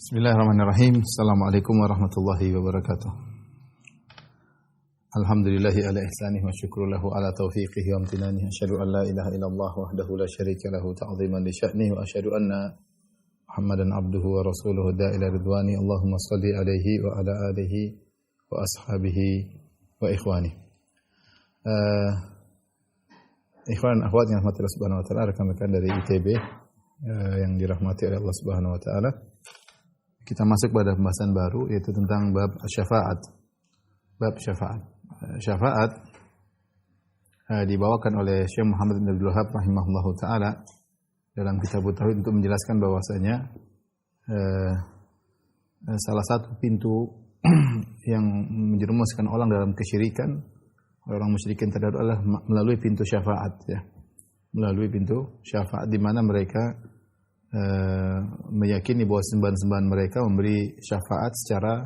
Bismillahirrahmanirrahim. Assalamualaikum warahmatullahi wabarakatuh. Alhamdulillahi ala ihsanih wa syukru lahu ala taufiqihi wa amtinanihi. Asyhadu an la ilaha illallah wahdahu la syarika lahu ta'ziman li sya'nihi wa asyhadu anna Muhammadan abduhu wa rasuluhu da'ila ridwani. Allahumma shalli alaihi wa ala alihi wa ashabihi wa ikhwani. Ikhwan akhwat yang rahmati Allah Subhanahu wa taala, rekan-rekan dari ITB yang dirahmati oleh Allah Subhanahu wa taala. Kita masuk pada pembahasan baru, yaitu tentang bab syafaat. Bab syafaat. Syafaat dibawakan oleh Syekh Muhammad bin Abdul Wahhab rahimahullahu taala dalam kitab Tauhid untuk menjelaskan bahwasanya salah satu pintu yang menjerumuskan orang dalam kesyirikan, orang musyrikin terdahulu adalah melalui pintu syafaat, ya. Melalui pintu syafaat di mana mereka meyakini bahwa sembahan-sembahan mereka memberi syafaat secara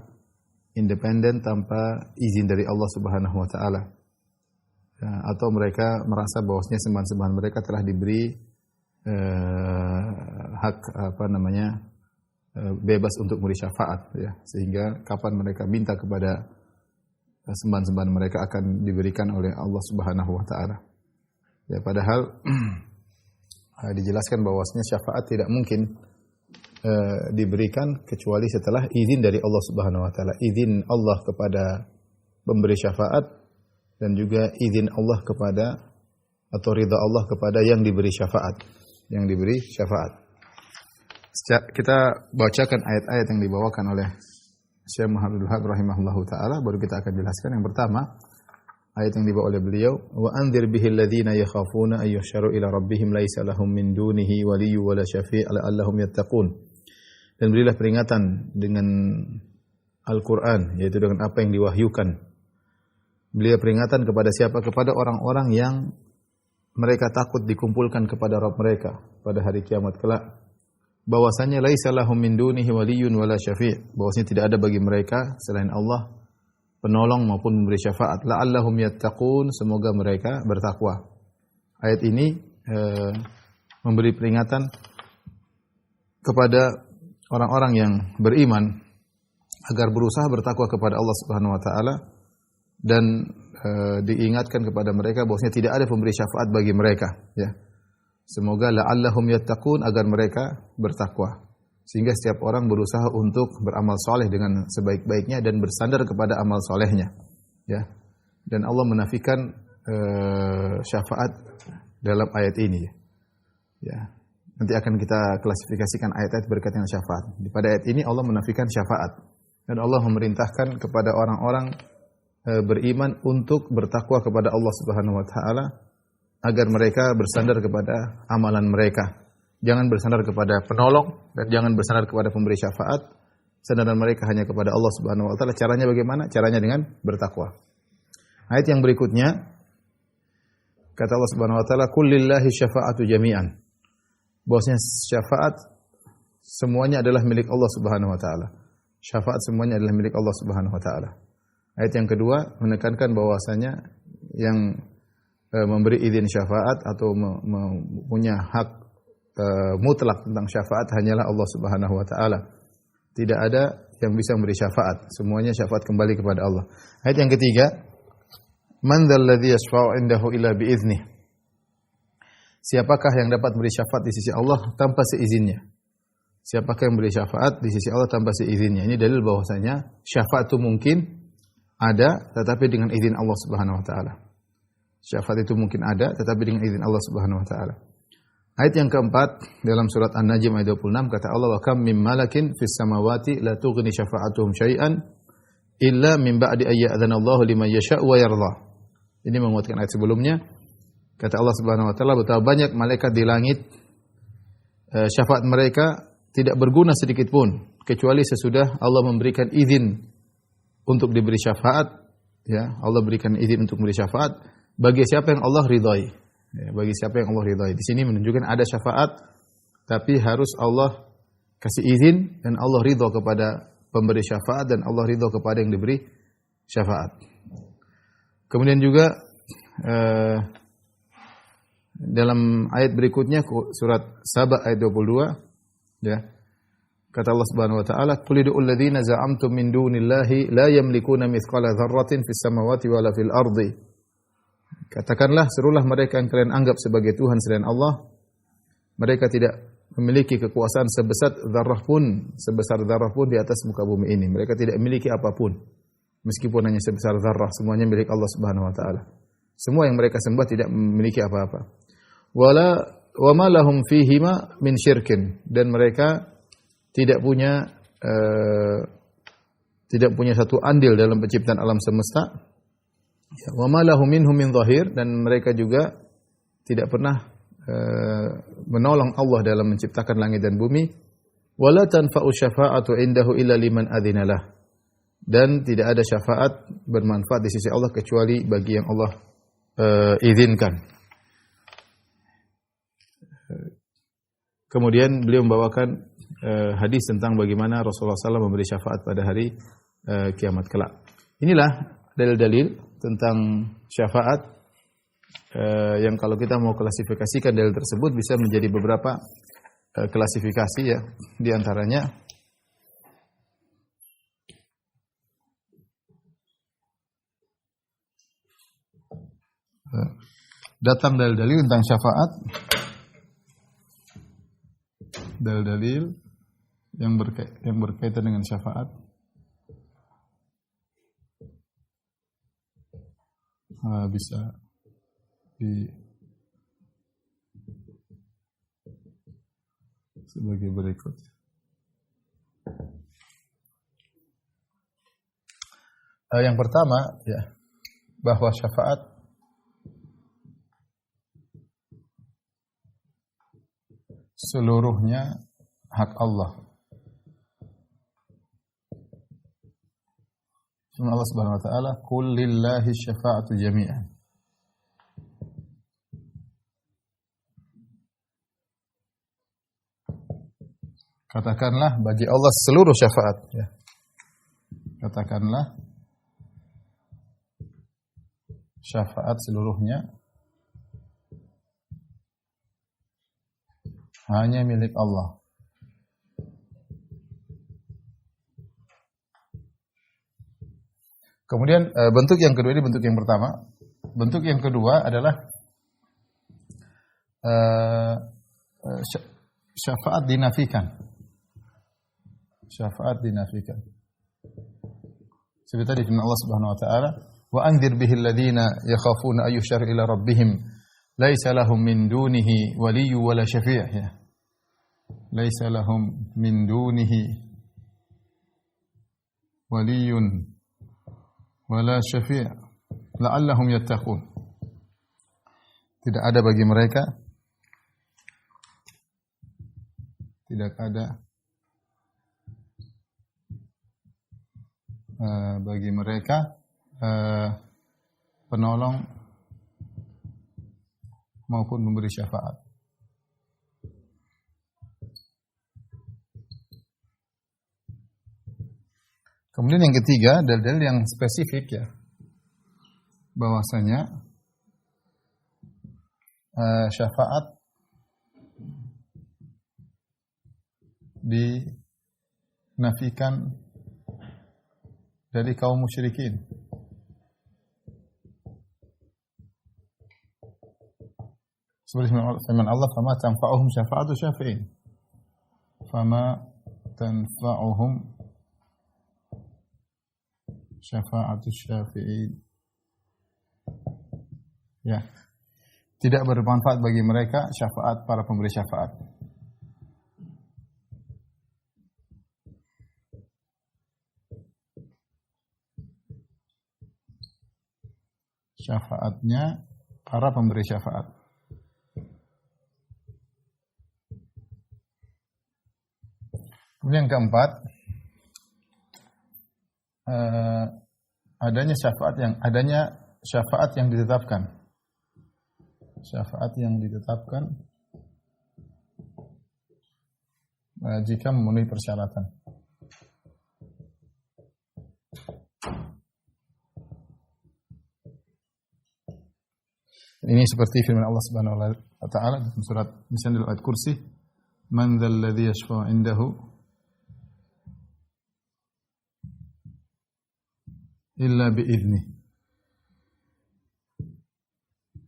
independen tanpa izin dari Allah Subhanahu wa taala. Atau mereka merasa bahwasanya sembahan-sembahan mereka telah diberi hak bebas untuk memberi syafaat, ya. Sehingga kapan mereka minta kepada sembahan-sembahan mereka akan diberikan oleh Allah Subhanahu wa taala. Ya, padahal dijelaskan bahwasanya syafaat tidak mungkin diberikan kecuali setelah izin dari Allah Subhanahu wa taala, izin Allah kepada pemberi syafaat dan juga izin Allah kepada atau ridha Allah kepada yang diberi syafaat, Kita bacakan ayat-ayat yang dibawakan oleh Syekh Muhammad bin Abdul Wahhab rahimahullahu taala, baru kita akan jelaskan. Yang pertama, ayat yang dibawa oleh beliau, wa anzir bihil ladzina yakhafuna ay yuhsyaru ila rabbihim laisa lahum min dunihi waliyyu wala syafi' la'allahum yattaqun. Dan berilah peringatan dengan Al-Qur'an, yaitu dengan apa yang diwahyukan. Beliau peringatan kepada siapa? Kepada orang-orang yang mereka takut dikumpulkan kepada Rabb mereka pada hari kiamat kelak. Bahwasanya laisa lahum min dunihi waliyyun wala syafi', bahwasanya tidak ada bagi mereka selain Allah penolong maupun memberi syafaat. La'allahum yattaqun, semoga mereka bertakwa. Ayat ini memberi peringatan kepada orang-orang yang beriman agar berusaha bertakwa kepada Allah Subhanahu wa taala dan diingatkan kepada mereka bahwasanya tidak ada pemberi syafaat bagi mereka, ya. Semoga la'allahum yattaqun, agar mereka bertakwa. Sehingga setiap orang berusaha untuk beramal soleh dengan sebaik-baiknya dan bersandar kepada amal solehnya, ya. Dan Allah menafikan syafaat dalam ayat ini, ya. Nanti akan kita klasifikasikan ayat-ayat berkaitan dengan syafaat. Pada ayat ini Allah menafikan syafaat dan Allah memerintahkan kepada orang-orang beriman untuk bertakwa kepada Allah Subhanahu wa taala agar mereka bersandar kepada amalan mereka. Jangan bersandar kepada penolong dan jangan bersandar kepada pemberi syafaat. Sandaran mereka hanya kepada Allah Subhanahu wa taala. Caranya bagaimana? Caranya dengan bertakwa. Ayat yang berikutnya, kata Allah Subhanahu wa taala, "Qul lillahi syafa'atu jami'an." Bahwasanya syafaat semuanya adalah milik Allah Subhanahu wa taala. Syafaat semuanya adalah milik Allah Subhanahu wa taala. Ayat yang kedua menekankan bahwasanya yang memberi izin syafaat atau punya hak mutlak tentang syafaat hanyalah Allah Subhanahu wa taala. Tidak ada yang bisa memberi syafaat, semuanya syafaat kembali kepada Allah. Ayat yang ketiga, man dzalladzi yashfa'u 'indahu illa biiznih. Siapakah yang dapat memberi syafaat di sisi Allah tanpa seizinnya? Siapakah yang memberi syafaat di sisi Allah tanpa seizinnya? Ini dalil bahwasanya syafaat itu mungkin ada tetapi dengan izin Allah Subhanahu wa taala. Syafaat itu mungkin ada tetapi dengan izin Allah Subhanahu wa taala. Ayat yang keempat dalam surat An-Najm ayat 26, kata Allah, wa kam mim malakin fis samawati la tughni syafa'atuhum syai'an illa min ba'di ay ya'dzana Allahu liman yasha'u wa yarda. Ini menguatkan ayat sebelumnya. Kata Allah Subhanahu wa taala, betapa banyak malaikat di langit, syafaat mereka tidak berguna sedikit pun kecuali sesudah Allah memberikan izin untuk diberi syafaat, ya. Allah berikan izin untuk memberi syafaat bagi siapa yang Allah ridhai. Ya, bagi siapa yang Allah ridhai. Di sini menunjukkan ada syafaat, tapi harus Allah kasih izin dan Allah ridha kepada pemberi syafaat dan Allah ridha kepada yang diberi syafaat. Kemudian juga dalam ayat berikutnya surat Saba ayat 22, ya. Kata Allah Subhanahu wa taala, "Qul ud'u alladziina za'amtum min dunillahi la yamlikuna mithqala dzarratin fis samawati wala fil ardi." Katakanlah, serulah mereka yang kalian anggap sebagai Tuhan selain Allah. Mereka tidak memiliki kekuasaan sebesar zarrah pun di atas muka bumi ini. Mereka tidak memiliki apapun. Meskipun hanya sebesar zarrah, semuanya milik Allah Subhanahu wa taala. Semua yang mereka sembah tidak memiliki apa-apa. Wa ma lahum fihima min syirkin, dan mereka tidak punya satu andil dalam penciptaan alam semesta. Wa ma lahum minhum min zahir, dan mereka juga tidak pernah menolong Allah dalam menciptakan langit dan bumi. Wala tanfa'u syafa'atu indahu illa liman adzinalah, dan tidak ada syafaat bermanfaat di sisi Allah kecuali bagi yang Allah izinkan. Kemudian beliau membawakan hadis tentang bagaimana Rasulullah SAW memberi syafaat pada hari kiamat kelak. Inilah dalil-dalil tentang syafaat yang kalau kita mau klasifikasikan dalil tersebut bisa menjadi beberapa klasifikasi ya. Di antaranya datang dalil-dalil tentang syafaat, dalil-dalil yang berkaitan dengan syafaat bisa sebagai berikut. Yang pertama ya, bahwa syafaat seluruhnya hak Allah. Firman Allah Subhanahu wa taala, "Qul lillahi syafa'atu jami'an." Katakanlah bagi Allah seluruh syafaat ya. Katakanlah syafaat seluruhnya hanya milik Allah. Kemudian bentuk yang kedua, ini bentuk yang pertama. Bentuk yang kedua adalah syafaat dinafikan. Syafaat dinafikan. Seperti tadi firman Allah Subhanahu wa taala, "Wa anzir bihil ladzina yakhafuna ay yushar ila rabbihim laisa lahum min dunihi waliyyu wala syafi'." Ya. Laisa lahum min dunihi waliyyun wala syafi' la'allahum yattaqun. Tidak ada bagi mereka bagi mereka penolong maupun memberi syafaat. Kemudian yang ketiga, dalil yang spesifik ya, bahwasanya syafaat dinafikan dari kaum musyrikin. Seperti firman Allah, "Fama tanfa'uhum syafa'atu syafi'in." Fama tanfa'uhum syafa'atu syafi'in. Ya. Tidak bermanfaat bagi mereka syafaat para pemberi syafaat. Syafaatnya para pemberi syafaat. Kemudian yang keempat, adanya syafaat yang ditetapkan. Syafaat yang ditetapkan jika memenuhi persyaratan. Ini seperti firman Allah Subhanahu wa taala dalam surat misalnya ayat kursi, "Man dzal ladzi yashfa'u 'indahu illa bi'idznih.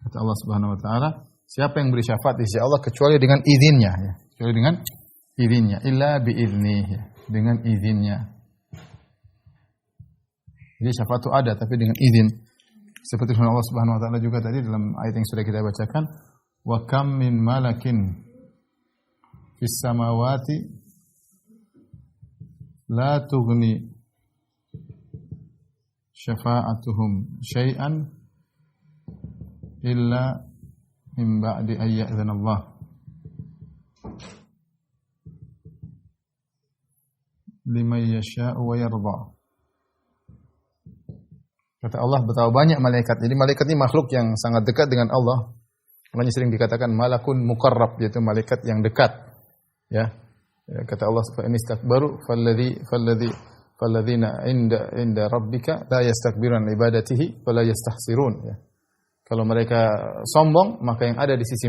Kata Allah Subhanahu wa taala, siapa yang beri syafaat di sisi Allah kecuali dengan izinnya, ya. Kecuali dengan izinnya, illa bi'idznih, ya. Dengan izinnya. Jadi syafaat itu ada tapi dengan izin. Seperti firman Allah Subhanahu wa taala juga tadi dalam ayat yang sudah kita bacakan, wa kam min malakin fis samawati la tughni syafa'atuhum syai'an illa min ba'di an ya'zana Allah. Liman yasha'u wa yarda. Kata Allah, betapa banyak malaikat. Jadi malaikat ini makhluk yang sangat dekat dengan Allah. Makanya sering dikatakan malakun muqarrab, yaitu malaikat yang dekat. Ya. Kata Allah, fa inistakbaru falladzina inda rabbika la yastakbiruna ibadatihi fala yastahsirun, ya. Kalau mereka sombong, maka yang ada di sisi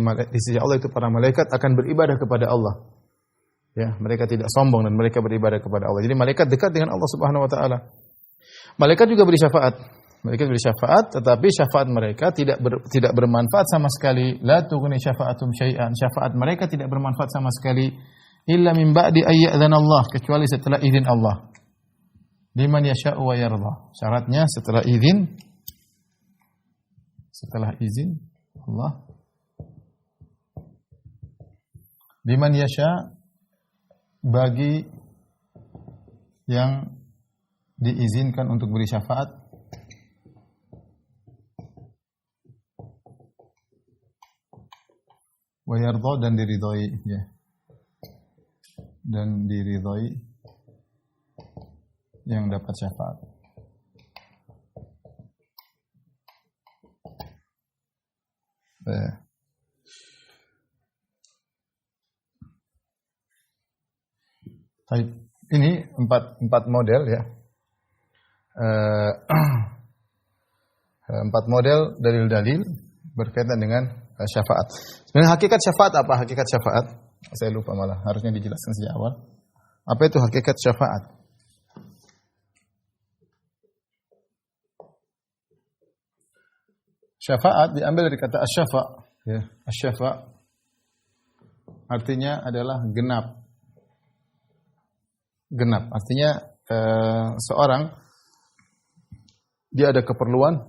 Allah itu para malaikat akan beribadah kepada Allah. Ya, mereka tidak sombong dan mereka beribadah kepada Allah. Jadi malaikat dekat dengan Allah Subhanahu wa taala. Malaikat juga beri syafaat. Mereka beri syafaat, tetapi syafaat mereka tidak bermanfaat sama sekali. La tughni syafa'atum syai'an. Syafaat mereka tidak bermanfaat sama sekali illa min ba'di ayyadzana Allah, kecuali setelah izin Allah. Liman yasha'u wa yarda. Syaratnya setelah izin Allah. Liman yasha, bagi yang diizinkan untuk beri syafaat, wa yarda, dan diridhai, ya. Dan diridhai yang dapat syafaat. Baik, ini empat model, ya. Empat model dalil-dalil berkaitan dengan syafaat. Sebenarnya hakikat syafaat apa? Hakikat syafaat, saya lupa malah, harusnya dijelaskan sejak awal. Apa itu hakikat syafaat? Syafaat diambil dari kata asy-syafa', ya. Asy-syafa' artinya adalah genap. Genap artinya seorang dia ada keperluan,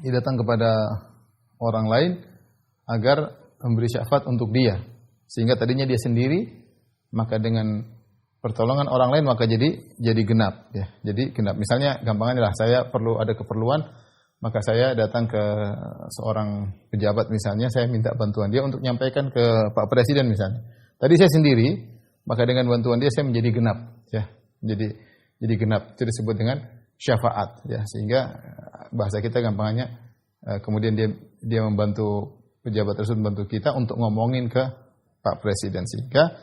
dia datang kepada orang lain agar memberi syafaat untuk dia, sehingga tadinya dia sendiri, maka dengan pertolongan orang lain maka jadi genap, ya. Jadi genap. Misalnya gampangnya lah, saya perlu ada keperluan, maka saya datang ke seorang pejabat misalnya, saya minta bantuan dia untuk menyampaikan ke Pak Presiden misalnya. Tadi saya sendiri, maka dengan bantuan dia saya menjadi genap, ya. Jadi genap. Itu disebut dengan syafaat, ya. Sehingga bahasa kita gampangnya kemudian dia membantu pejabat tersebut, membantu kita untuk ngomongin ke Pak Presiden, sehingga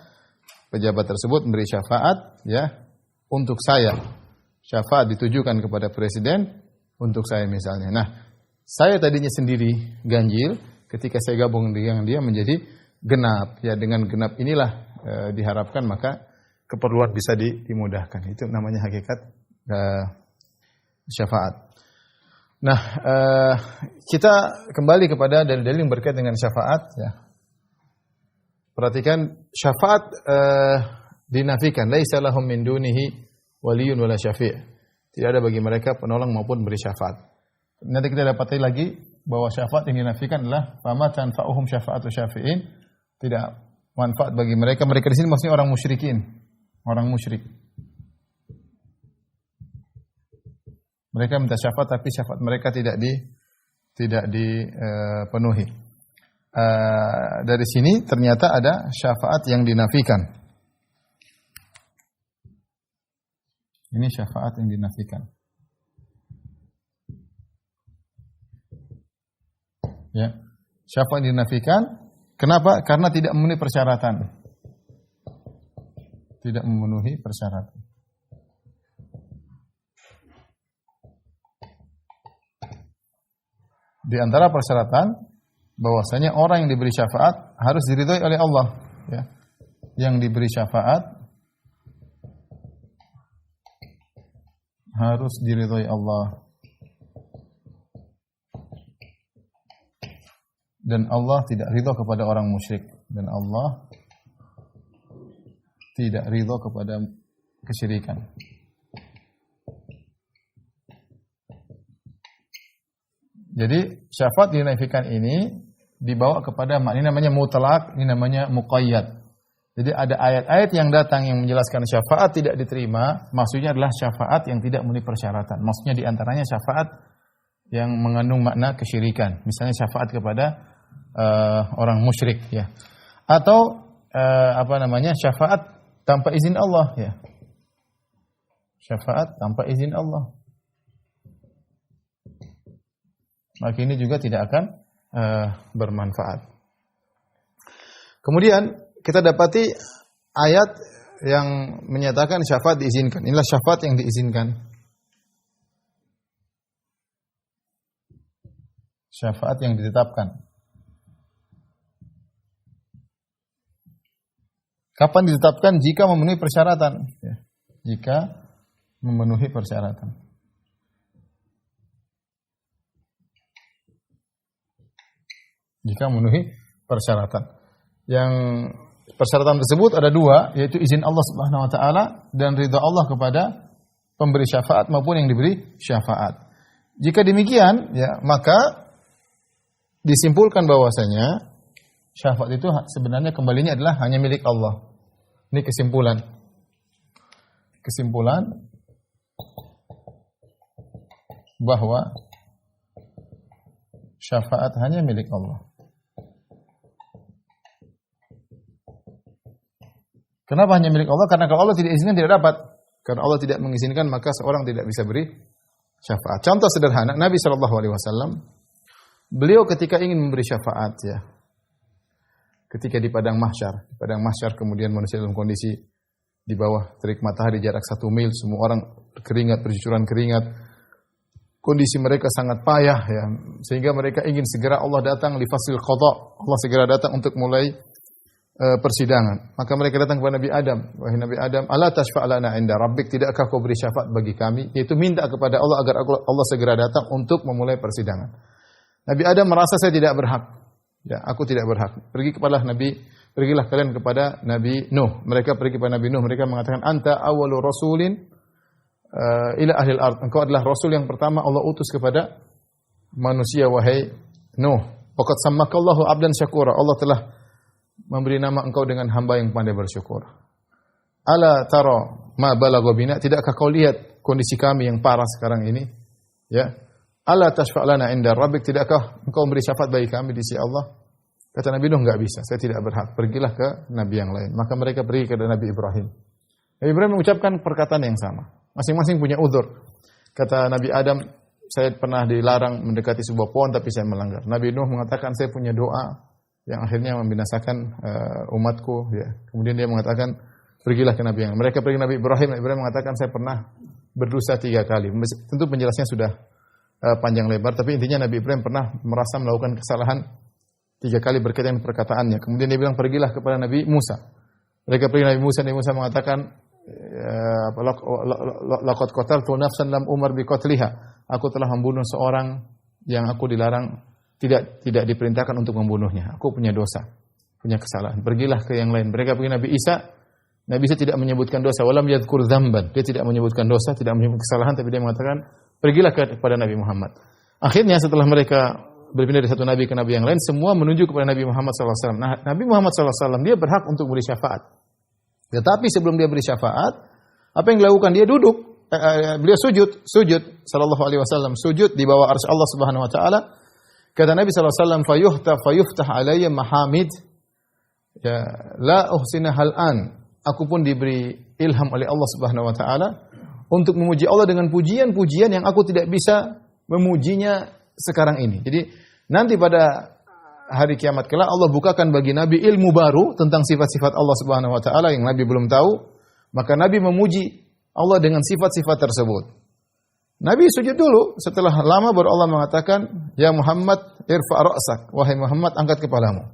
pejabat tersebut memberi syafaat, ya, untuk saya. Syafaat ditujukan kepada presiden untuk saya misalnya. Nah, saya tadinya sendiri ganjil, ketika saya gabung dengan dia menjadi genap, ya. Dengan genap inilah diharapkan maka keperluan bisa dimudahkan. Itu namanya hakikat syafaat. Nah, kita kembali kepada dalil-dalil yang berkaitan dengan syafaat, ya. Perhatikan, syafaat dinafikan, laisa lahum min dunihi waliyyun wala syafi'. Tidak ada bagi mereka penolong maupun beri syafaat. Nanti kita dapati lagi bahwa syafaat yang dinafikan adalah fama tanfa'uhum syafa'atu syafi'in. Tidak manfaat bagi mereka. Mereka di sini maksudnya orang musyrikin, orang musyrik. Mereka minta syafaat tapi syafaat mereka tidak dipenuhi. Dari sini ternyata ada syafaat yang dinafikan. Ini syafaat yang dinafikan. Ya. Syafaat yang dinafikan. Kenapa? Karena tidak memenuhi persyaratan. Tidak memenuhi persyaratan. Di antara persyaratan bahwasanya orang yang diberi syafaat harus diridhoi oleh Allah, ya. Yang diberi syafaat harus diridhoi Allah. Dan Allah tidak ridho kepada orang musyrik. Dan Allah tidak ridho kepada kesyirikan. Jadi syafaat dinafikan ini dibawa kepada ini namanya mutlak, ini namanya muqayyad. Jadi ada ayat-ayat yang datang yang menjelaskan syafaat tidak diterima, maksudnya adalah syafaat yang tidak memenuhi persyaratan. Maksudnya di antaranya syafaat yang mengandung makna kesyirikan. Misalnya syafaat kepada orang musyrik ya. Atau syafaat tanpa izin Allah ya. Syafaat tanpa izin Allah. Maka ini juga tidak akan bermanfaat. Kemudian kita dapati ayat yang menyatakan syafaat diizinkan. Inilah syafaat yang diizinkan. Syafaat yang ditetapkan. Kapan ditetapkan? Jika memenuhi persyaratan. Ya. Jika memenuhi persyaratan. Jika memenuhi persyaratan. Yang persyaratan tersebut ada dua, yaitu izin Allah Subhanahu wa taala dan ridha Allah kepada pemberi syafaat maupun yang diberi syafaat. Jika demikian, ya, maka disimpulkan bahwasanya syafaat itu sebenarnya kembalinya adalah hanya milik Allah. Ini kesimpulan. Kesimpulan bahwa syafaat hanya milik Allah. Kenapa hanya milik Allah? Karena kalau Allah tidak izinkan tidak dapat. Karena Allah tidak mengizinkan maka seorang tidak bisa beri syafaat. Contoh sederhana, Nabi SAW, beliau ketika ingin memberi syafaat ya, ketika di padang mahsyar kemudian manusia dalam kondisi di bawah terik matahari jarak 1 mil, semua orang keringat, bercucuran keringat, kondisi mereka sangat payah ya, sehingga mereka ingin segera Allah datang lifasil qada, Allah segera datang untuk mulai persidangan. Maka mereka datang kepada Nabi Adam, wahai Nabi Adam, ala tashfa' lana inda rabbik, tidakkah kau beri syafaat bagi kami? Yaitu minta kepada Allah agar Allah segera datang untuk memulai persidangan. Nabi Adam merasa saya tidak berhak. Ya, aku tidak berhak. Pergilah kalian kepada Nabi Nuh. Mereka pergi kepada Nabi Nuh, mereka mengatakan anta awwalu rasulin ila ahlil ard. Engkau adalah rasul yang pertama Allah utus kepada manusia, wahai Nuh. Faqad sammakallahu 'abdan syakura. Allah telah memberi nama engkau dengan hamba yang pandai bersyukur. Ala tara ma balagha bina, tidakkah kau lihat kondisi kami yang parah sekarang ini? Ya. Ala tashfa' lana inda rabbik, tidakkah engkau memberi syafaat bagi kami di sisi Allah? Kata Nabi Nuh, enggak bisa, saya tidak berhak. Pergilah ke nabi yang lain. Maka mereka pergi ke Nabi Ibrahim. Nabi Ibrahim mengucapkan perkataan yang sama. Masing-masing punya uzur. Kata Nabi Adam, saya pernah dilarang mendekati sebuah pohon tapi saya melanggar. Nabi Nuh mengatakan saya punya doa yang akhirnya membinasakan umatku ya. Kemudian dia mengatakan pergilah ke nabi yang lain. Mereka pergi ke Nabi Ibrahim. Nabi Ibrahim mengatakan saya pernah berdosa 3 kali. Tentu penjelasannya sudah panjang lebar, tapi intinya Nabi Ibrahim pernah merasa melakukan kesalahan 3 kali berkaitan dengan perkataannya. Kemudian dia bilang pergilah kepada Nabi Musa. Mereka pergi Nabi Musa mengatakan laqad qataltu nafsan lam umar bi qatliha. Aku telah membunuh seorang yang aku dilarang, tidak diperintahkan untuk membunuhnya. Aku punya dosa, punya kesalahan. Pergilah ke yang lain. Mereka pergi Nabi Isa. Nabi Isa tidak menyebutkan dosa. Walam yadhkur dzamban. Dia tidak menyebutkan dosa, tidak menyebutkan kesalahan, tapi dia mengatakan pergilah kepada Nabi Muhammad. Akhirnya setelah mereka berpindah dari satu nabi ke nabi yang lain, semua menuju kepada Nabi Muhammad SAW. Nah, Nabi Muhammad SAW dia berhak untuk beri syafaat. Tetapi sebelum dia beri syafaat, apa yang dilakukan? Dia duduk, beliau sujud sallallahu alaihi wasallam, sujud di bawah arsy Allah Subhanahu wa taala. Kata Nabi SAW, fayuftah alayya mahamid, ya, la uhsina hal'an. Aku pun diberi ilham oleh Allah Subhanahu wa taala untuk memuji Allah dengan pujian-pujian yang aku tidak bisa memujinya sekarang ini. Jadi nanti pada hari kiamat kelak Allah bukakan bagi Nabi ilmu baru tentang sifat-sifat Allah Subhanahu wa taala yang Nabi belum tahu, maka Nabi memuji Allah dengan sifat-sifat tersebut. Nabi sujud dulu, setelah lama baru Allah mengatakan, ya Muhammad irfa' ra'sak, wahai Muhammad angkat kepalamu.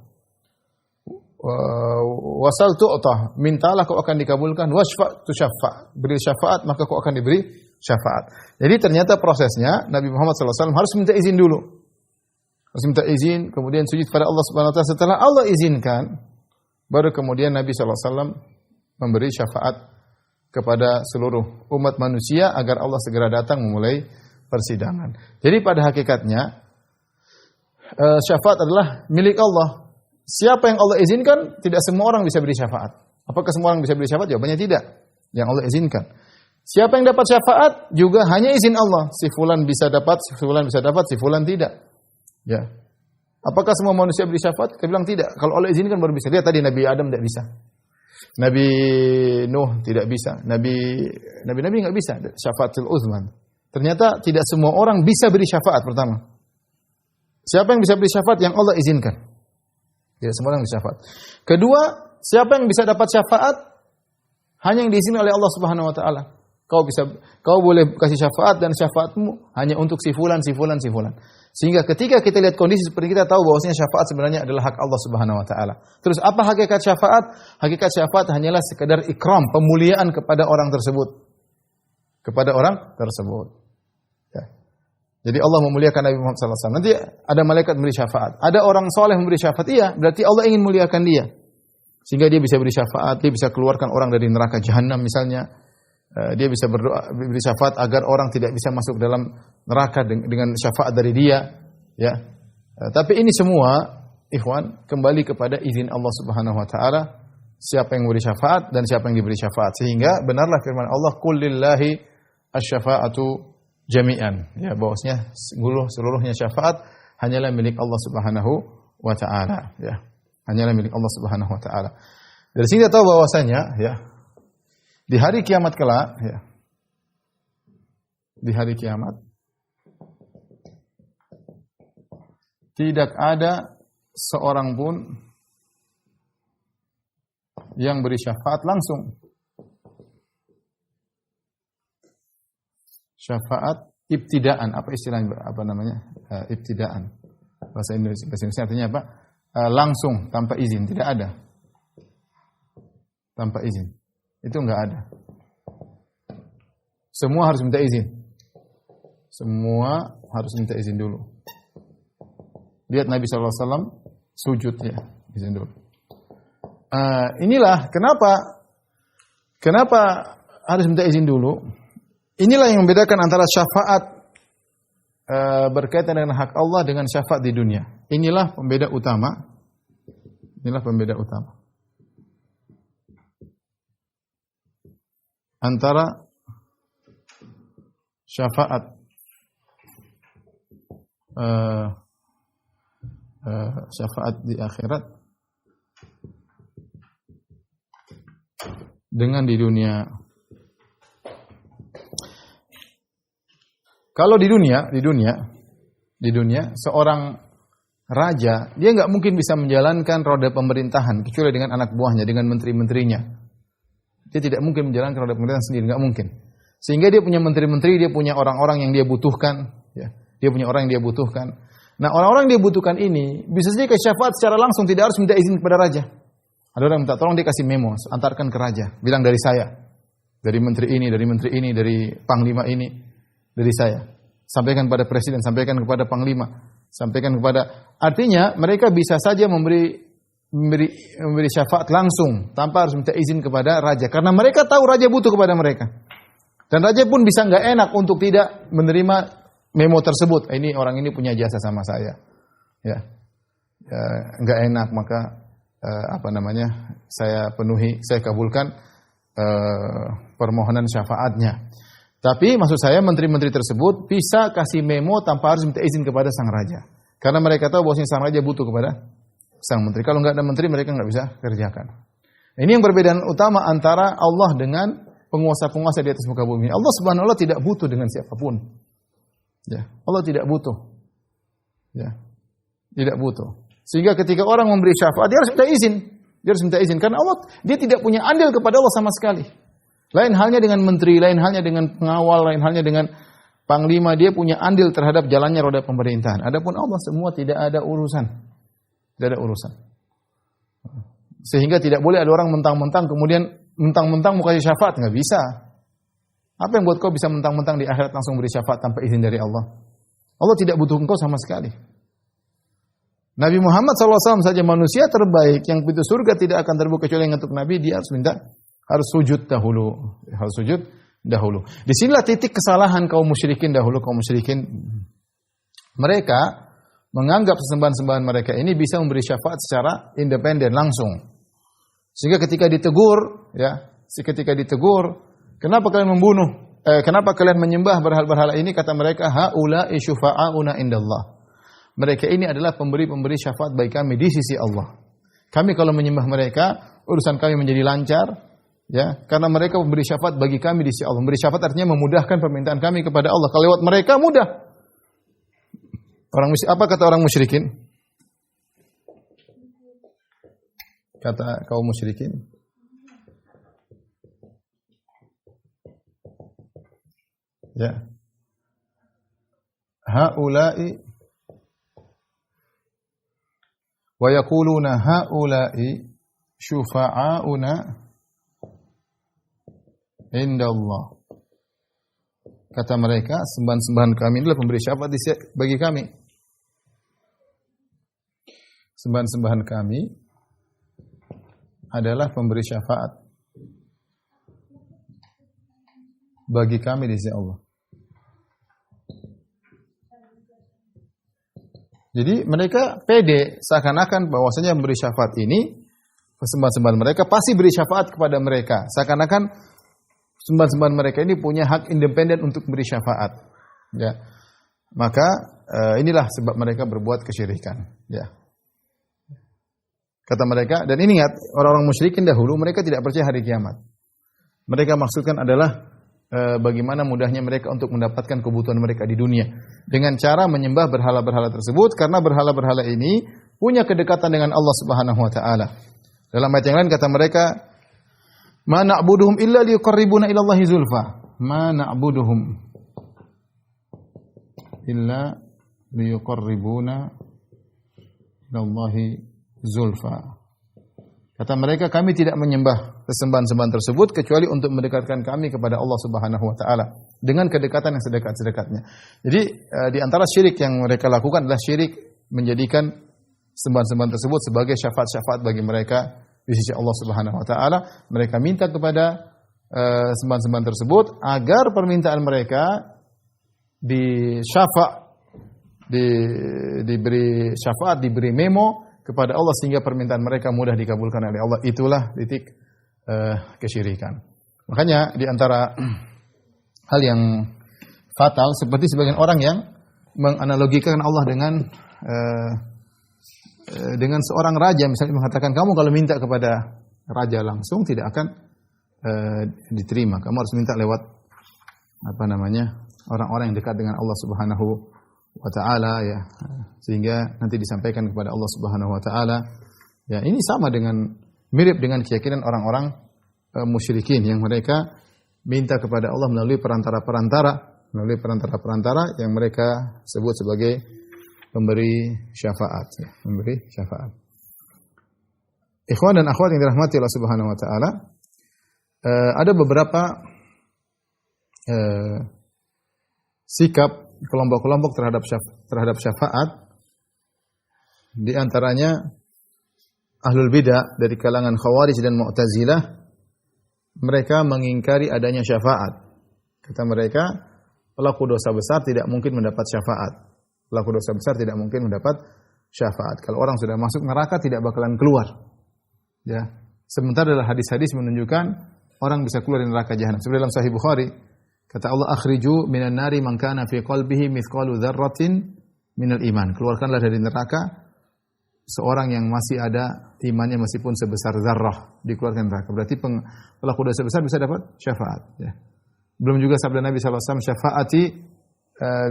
Wasal tu'tah, mintalah kau akan dikabulkan, wasfa' tusyaffa', beri syafaat maka kau akan diberi syafaat. Jadi ternyata prosesnya Nabi Muhammad SAW harus minta izin dulu. Harus minta izin, kemudian sujud pada Allah Subhanahu wa taala. Setelah Allah izinkan, baru kemudian Nabi SAW memberi syafaat kepada seluruh umat manusia agar Allah segera datang memulai persidangan. Jadi pada hakikatnya syafaat adalah milik Allah. Siapa yang Allah izinkan, tidak semua orang bisa beri syafaat. Apakah semua orang bisa beri syafaat? Jawabannya tidak. Yang Allah izinkan. Siapa yang dapat syafaat juga hanya izin Allah. Si fulan bisa dapat, si fulan bisa dapat, si fulan tidak. Ya. Apakah semua manusia beri syafaat? Kita bilang tidak. Kalau Allah izinkan baru bisa. Lihat tadi Nabi Adam tidak bisa. Nabi Nuh tidak bisa. Nabi nggak bisa syafaatul uzman. Ternyata tidak semua orang bisa beri syafaat pertama. Siapa yang bisa beri syafaat? Yang Allah izinkan. Tidak semua orang bisa syafaat. Kedua, siapa yang bisa dapat syafaat? Hanya yang diizinkan oleh Allah Subhanahu wa taala. Kau boleh kasih syafaat dan syafaatmu hanya untuk si fulan, si fulan, si fulan. Sehingga ketika kita lihat kondisi seperti kita tahu bahwasanya syafaat sebenarnya adalah hak Allah Subhanahu wa taala. Terus apa hakikat syafaat? Hakikat syafaat hanyalah sekadar ikram, pemuliaan kepada orang tersebut. Kepada orang tersebut. Ya. Jadi Allah memuliakan Nabi Muhammad SAW. Nanti ada malaikat memberi syafaat. Ada orang soleh memberi syafaat. Iya, berarti Allah ingin muliakan dia. Sehingga dia bisa beri syafaat, dia bisa keluarkan orang dari neraka jahanam misalnya. Dia bisa berdoa, beri syafaat agar orang tidak bisa masuk dalam neraka dengan syafaat dari dia. Ya. Tapi ini semua, ikhwan, kembali kepada izin Allah Subhanahu wa taala. Siapa yang memberi syafaat dan siapa yang diberi syafaat. Sehingga benarlah firman Allah, "Qul lillahi asy-syafa'atu jami'an." Ya, bahwasanya seluruhnya syafaat hanyalah milik Allah Subhanahu wa taala, ya. Hanyalah milik Allah Subhanahu wa taala. Dari sini kita tahu bahwasanya, ya, di hari kiamat kelak, ya. Di hari kiamat tidak ada seorang pun yang beri syafaat langsung. Syafaat ibtidaan, apa istilahnya, apa namanya? Ibtidaan. Bahasa Indonesia artinya apa? Langsung tanpa izin, tidak ada. Tanpa izin. Itu enggak ada. Semua harus minta izin. Semua harus minta izin dulu. Lihat Nabi SAW sujud, ya, izin dulu. Inilah kenapa harus minta izin dulu. Inilah yang membedakan antara syafaat berkaitan dengan hak Allah dengan syafaat di dunia. Inilah pembeda utama. Inilah pembeda utama antara syafaat syafaat di akhirat dengan di dunia. Kalau di dunia seorang raja, dia nggak mungkin bisa menjalankan roda pemerintahan kecuali dengan anak buahnya, dengan menteri-menterinya. Dia tidak mungkin menjalankan roda pemerintahan sendiri, nggak mungkin. Sehingga dia punya menteri-menteri, dia punya orang-orang yang dia butuhkan, ya. Dia punya orang yang dia butuhkan. Nah, orang-orang yang dia butuhkan ini bisa saja kasih syafaat secara langsung, tidak harus minta izin kepada raja. Ada orang minta tolong, dia kasih memo, antarkan ke raja, bilang dari saya, dari menteri ini, dari panglima ini. Dari saya, sampaikan kepada presiden, sampaikan kepada panglima, sampaikan kepada, artinya mereka bisa saja memberi syafaat langsung tanpa harus minta izin kepada raja, karena mereka tahu raja butuh kepada mereka, dan raja pun bisa nggak enak untuk tidak menerima memo tersebut. Ini orang ini punya jasa sama saya, ya, nggak enak, maka saya penuhi, saya kabulkan permohonan syafaatnya. Tapi maksud saya menteri-menteri tersebut bisa kasih memo tanpa harus minta izin kepada sang raja. Karena mereka tahu bahwa sang raja butuh kepada sang menteri. Kalau nggak ada menteri, mereka nggak bisa kerjakan. Ini yang perbedaan utama antara Allah dengan penguasa-penguasa di atas muka bumi. Allah Subhanahu wa taala tidak butuh dengan siapapun. Ya, Allah tidak butuh. Ya, tidak butuh. Sehingga ketika orang memberi syafaat, dia harus minta izin. Dia harus minta izin karena Allah, dia tidak punya andil kepada Allah sama sekali. Lain halnya dengan menteri, lain halnya dengan pengawal, lain halnya dengan panglima, dia punya andil terhadap jalannya roda pemerintahan. Adapun Allah semua tidak ada urusan. Tidak ada urusan. Sehingga tidak boleh ada orang mentang-mentang kemudian mentang-mentang mau kasih syafaat, enggak bisa. Apa yang buat kau bisa mentang-mentang di akhirat langsung beri syafaat tanpa izin dari Allah? Allah tidak butuh engkau sama sekali. Nabi Muhammad SAW saja manusia terbaik yang pintu surga tidak akan terbuka kecuali untuk Nabi, dia harus sujud dahulu. Harus sujud dahulu. Disinilah titik kesalahan kaum musyrikin dahulu. Kaum musyrikin, mereka menganggap sesembahan-sembahan mereka ini bisa memberi syafaat secara independen langsung. Sehingga ketika ditegur, kenapa kalian membunuh? Kenapa kalian menyembah berhala-berhala ini? Kata mereka, haula'i syufa'auna indallah. Mereka ini adalah pemberi-pemberi syafaat bagi kami di sisi Allah. Kami kalau menyembah mereka, urusan kami menjadi lancar, ya, karena mereka memberi syafaat bagi kami di sisi Allah. Memberi syafaat artinya memudahkan permintaan kami kepada Allah. Kalau lewat mereka mudah. Apa kata orang musyrikin? Kata kaum musyrikin, ya, haula'i wa yaquluna haula'i syufa'auna indallah. Kata mereka, sembahan-sembahan kami adalah pemberi syafaat bagi kami. Sembahan-sembahan kami adalah pemberi syafaat bagi kami di sisi Allah. Jadi mereka pede seakan-akan bahwasanya memberi syafaat ini sembahan-sembahan mereka pasti beri syafaat kepada mereka. Seakan-akan sembahan-sembahan mereka ini punya hak independen untuk beri syafaat. Ya. Maka inilah sebab mereka berbuat kesyirikan, ya. Kata mereka, dan ini ingat, orang-orang musyrikin dahulu mereka tidak percaya hari kiamat. Mereka maksudkan adalah bagaimana mudahnya mereka untuk mendapatkan kebutuhan mereka di dunia dengan cara menyembah berhala-berhala tersebut, karena berhala-berhala ini punya kedekatan dengan Allah Subhanahu wa taala. Dalam ayat yang lain kata mereka, "Ma na'buduhum illa liqarribuna ila Allahi zulfa." Ma na'buduhum illa liqarribuna ila Allahi zulfa. Kata mereka, kami tidak menyembah sesembahan-sembahan tersebut kecuali untuk mendekatkan kami kepada Allah Subhanahu wa taala dengan kedekatan yang sedekat-dekatnya. Jadi di antara syirik yang mereka lakukan adalah syirik menjadikan sembahan-sembahan tersebut sebagai syafaat-syafaat bagi mereka di sisi Allah Subhanahu wa taala. Mereka minta kepada sembahan-sembahan tersebut agar permintaan mereka diberi syafaat, diberi memo kepada Allah sehingga permintaan mereka mudah dikabulkan oleh Allah. Itulah titik kesyirikan. Makanya di antara hal yang fatal seperti sebagian orang yang menganalogikan Allah dengan seorang raja, misalnya mengatakan kamu kalau minta kepada raja langsung tidak akan diterima. Kamu harus minta lewat orang-orang yang dekat dengan Allah Subhanahu wa taala, ya, sehingga nanti disampaikan kepada Allah Subhanahu wa taala. Ya, ini sama mirip dengan keyakinan orang-orang musyrikin yang mereka minta kepada Allah melalui perantara yang mereka sebut sebagai pemberi syafaat, ya, memberi syafaat. Ikhwan dan akhwat yang dirahmati Allah Subhanahu wa taala, ada beberapa sikap kelompok-kelompok terhadap syafaat. Di antaranya ahlul bidah dari kalangan Khawarij dan Mu'tazilah, mereka mengingkari adanya syafaat. Kata mereka, pelaku dosa besar tidak mungkin mendapat syafaat. Pelaku dosa besar tidak mungkin mendapat syafaat. Kalau orang sudah masuk neraka tidak bakalan keluar. Ya. Sementara dalam hadis-hadis menunjukkan orang bisa keluar dari neraka jahanam. Seperti dalam Sahih Bukhari, kata Allah, akhriju minan nari man kana fi qalbihi mithqalu dzarratin minal iman. Keluarkanlah dari neraka seorang yang masih ada imannya meskipun sebesar zarrah, dikeluarkan neraka. Berarti pelaku dosa besar bisa dapat syafaat, ya. Belum juga sabda Nabi sallallahu alaihi wasallam, syafaati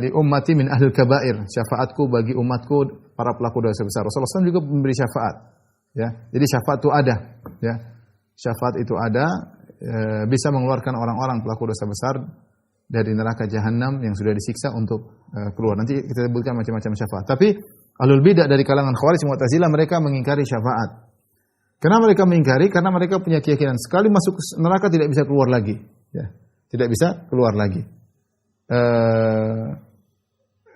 li ummati min ahlil kabair. Syafaatku bagi umatku para pelaku dosa besar. Rasulullah SAW juga memberi syafaat, ya. Jadi syafaat itu ada, ya. Syafaat itu ada, bisa mengeluarkan orang-orang pelaku dosa besar dari neraka jahanam yang sudah disiksa untuk keluar. Nanti kita sebutkan macam-macam syafaat. Tapi ahlul bidah dari kalangan Khawarij Mu'tazilah mereka mengingkari syafaat. Kenapa mereka mengingkari? Karena mereka punya keyakinan sekali masuk neraka tidak bisa keluar lagi, ya. tidak bisa keluar lagi.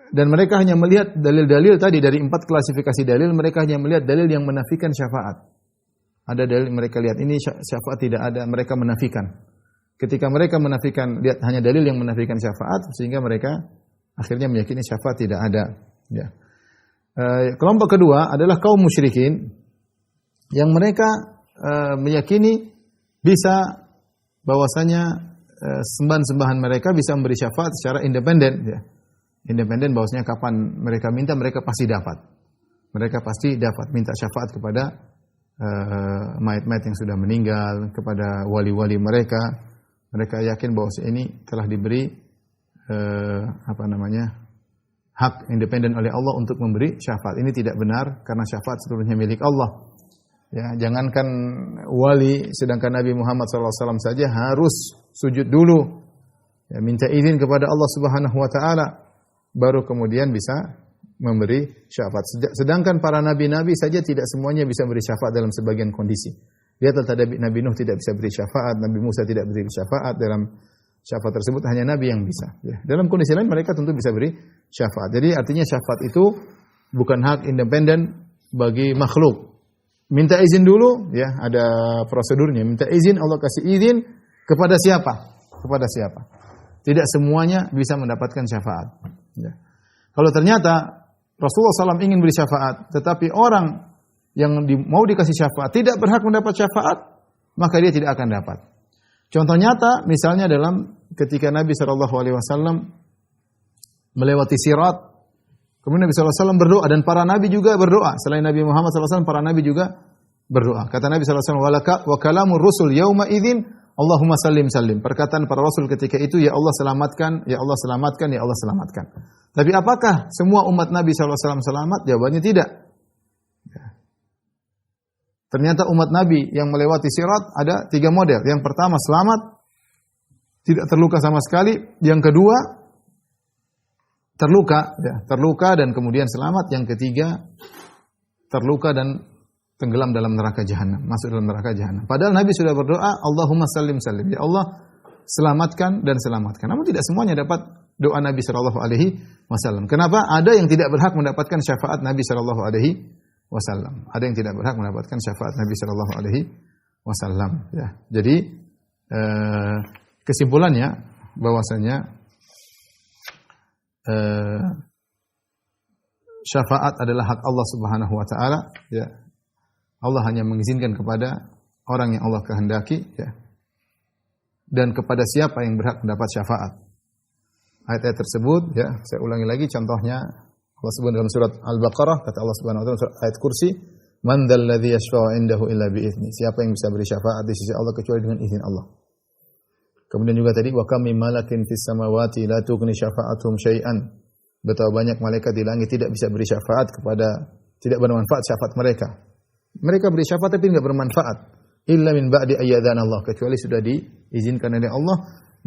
Dan mereka hanya melihat dalil-dalil tadi dari 4 klasifikasi dalil, mereka hanya melihat dalil yang menafikan syafaat. Ada dalil mereka lihat ini syafaat tidak ada, mereka menafikan. Ketika mereka menafikan, lihat hanya dalil yang menafikan syafaat, sehingga mereka akhirnya meyakini syafaat tidak ada. Ya. Kelompok kedua adalah kaum musyrikin yang mereka meyakini bisa bahwasanya sembahan-sembahan mereka bisa memberi syafaat secara independen. Ya. Independen bahwasanya kapan mereka minta mereka pasti dapat. Mereka pasti dapat minta syafaat kepada mayat-mayat yang sudah meninggal, kepada wali-wali mereka. Mereka yakin bahwa ini telah diberi hak independen oleh Allah untuk memberi syafaat. Ini tidak benar karena syafaat seluruhnya milik Allah. Ya, jangankan wali, sedangkan Nabi Muhammad SAW saja harus sujud dulu, ya, minta izin kepada Allah Subhanahu Wa Taala, baru kemudian bisa memberi syafaat. Sedangkan para nabi-nabi saja tidak semuanya bisa beri syafaat dalam sebagian kondisi. Lihatlah tadi Nabi Nuh tidak bisa beri syafaat, Nabi Musa tidak beri syafaat. Dalam syafaat tersebut hanya Nabi yang bisa. Ya. Dalam kondisi lain mereka tentu bisa beri syafaat. Jadi artinya syafaat itu bukan hak independen bagi makhluk. Minta izin dulu, ya ada prosedurnya. Minta izin, Allah kasih izin kepada siapa? Kepada siapa? Tidak semuanya bisa mendapatkan syafaat. Ya. Kalau ternyata Rasulullah SAW ingin beri syafaat, tetapi orang yang mau dikasih syafaat tidak berhak mendapat syafaat, maka dia tidak akan dapat. Contoh nyata, misalnya dalam ketika Nabi SAW melewati Sirat, kemudian Nabi SAW berdoa dan para Nabi juga berdoa. Selain Nabi Muhammad SAW, para Nabi juga berdoa. Kata Nabi SAW, wa kalamur rusul yauma idzin Allahumma sallim sallim. Perkataan para Rasul ketika itu, ya Allah selamatkan, ya Allah selamatkan, ya Allah selamatkan. Tapi apakah semua umat Nabi SAW selamat? Jawabannya tidak. Ternyata umat Nabi yang melewati Sirat ada 3 model. Yang pertama selamat, tidak terluka sama sekali. Yang kedua terluka dan kemudian selamat. Yang ketiga terluka dan tenggelam dalam neraka jahanam, masuk dalam neraka jahanam. Padahal Nabi sudah berdoa, Allahumma sallim sallim. Ya Allah, selamatkan dan selamatkan. Namun tidak semuanya dapat doa Nabi sallallahu alaihi wasallam. Kenapa? Ada yang tidak berhak mendapatkan syafaat Nabi sallallahu alaihi wasallam. Ada yang tidak berhak mendapatkan syafaat Nabi sallallahu alaihi wasallam, ya. Jadi kesimpulannya bahwasanya syafaat adalah hak Allah Subhanahu wa taala, ya. Allah hanya mengizinkan kepada orang yang Allah kehendaki, ya. Dan kepada siapa yang berhak mendapat syafaat. Ayat-ayat tersebut, ya, saya ulangi lagi contohnya Allah sebut dalam surat Al-Baqarah, kata Allah Subhanahu wa taala surat ayat kursi, man dzalladzi yashfa'u indahu illa bi'izni. Siapa yang bisa beri syafaat di sisi Allah kecuali dengan izin Allah. Kemudian juga tadi wa kam min malakin fis samawati la tughni syafa'atuhum syai'an. Betapa banyak malaikat di langit tidak bisa beri syafaat kepada, tidak bermanfaat syafaat mereka. Mereka beri syafaat tapi tidak bermanfaat. Illa min ba'di ayyadana Allah, kecuali sudah diizinkan oleh Allah